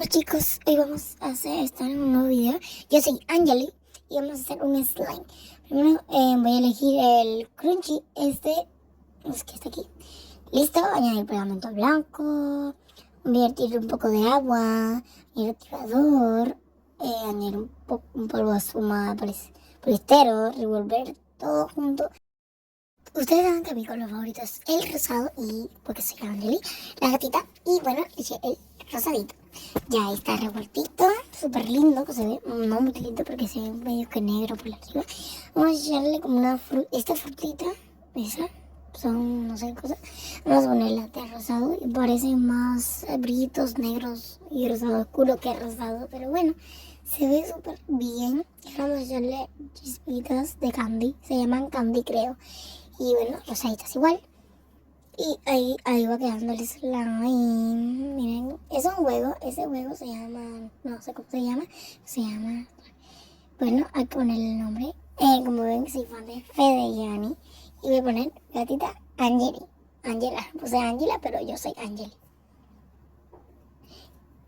Hola chicos, hoy vamos a estar en un nuevo video. Yo soy Angeli y vamos a hacer un slime. Primero voy a elegir el crunchy, es que está aquí. Listo, añadir pegamento blanco, vertir un poco de agua, añadir activador, añadir un polvo de espuma polistero, revolver todo junto. Ustedes saben que mi color favorito es el rosado y porque soy Angeli, la gatita, y bueno, eché el rosadito. Ya está revueltito, súper lindo, que se ve, no muy lindo porque se ve medio que negro por arriba. Vamos a echarle como esta frutita, esa, son no sé cosas. Vamos a ponerla de rosado y parecen más brillitos negros y rosado oscuro que rosado, pero bueno, se ve súper bien. Ahora vamos a echarle chispitas de candy, se llaman candy creo. Y bueno, rosaditas igual. Y ahí va quedando el slime. Miren, es un huevo. Ese huevo se llama, no sé cómo se llama, bueno, hay que ponerle el nombre. Como ven, soy fan de Fede y Ani. Y voy a poner gatita Angeli. Angela, puse Angela, pero yo soy Angeli.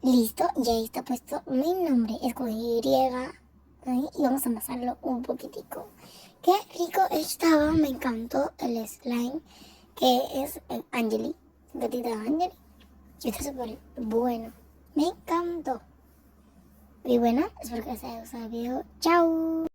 Listo, ya está puesto mi nombre. Escogí Y. Ahí, y vamos a amasarlo un poquitico. Qué rico estaba, me encantó el slime. Que es Angeli, gatita Angeli. Y está súper bueno. Me encantó. Y bueno, espero que les haya gustado el video. ¡Chao!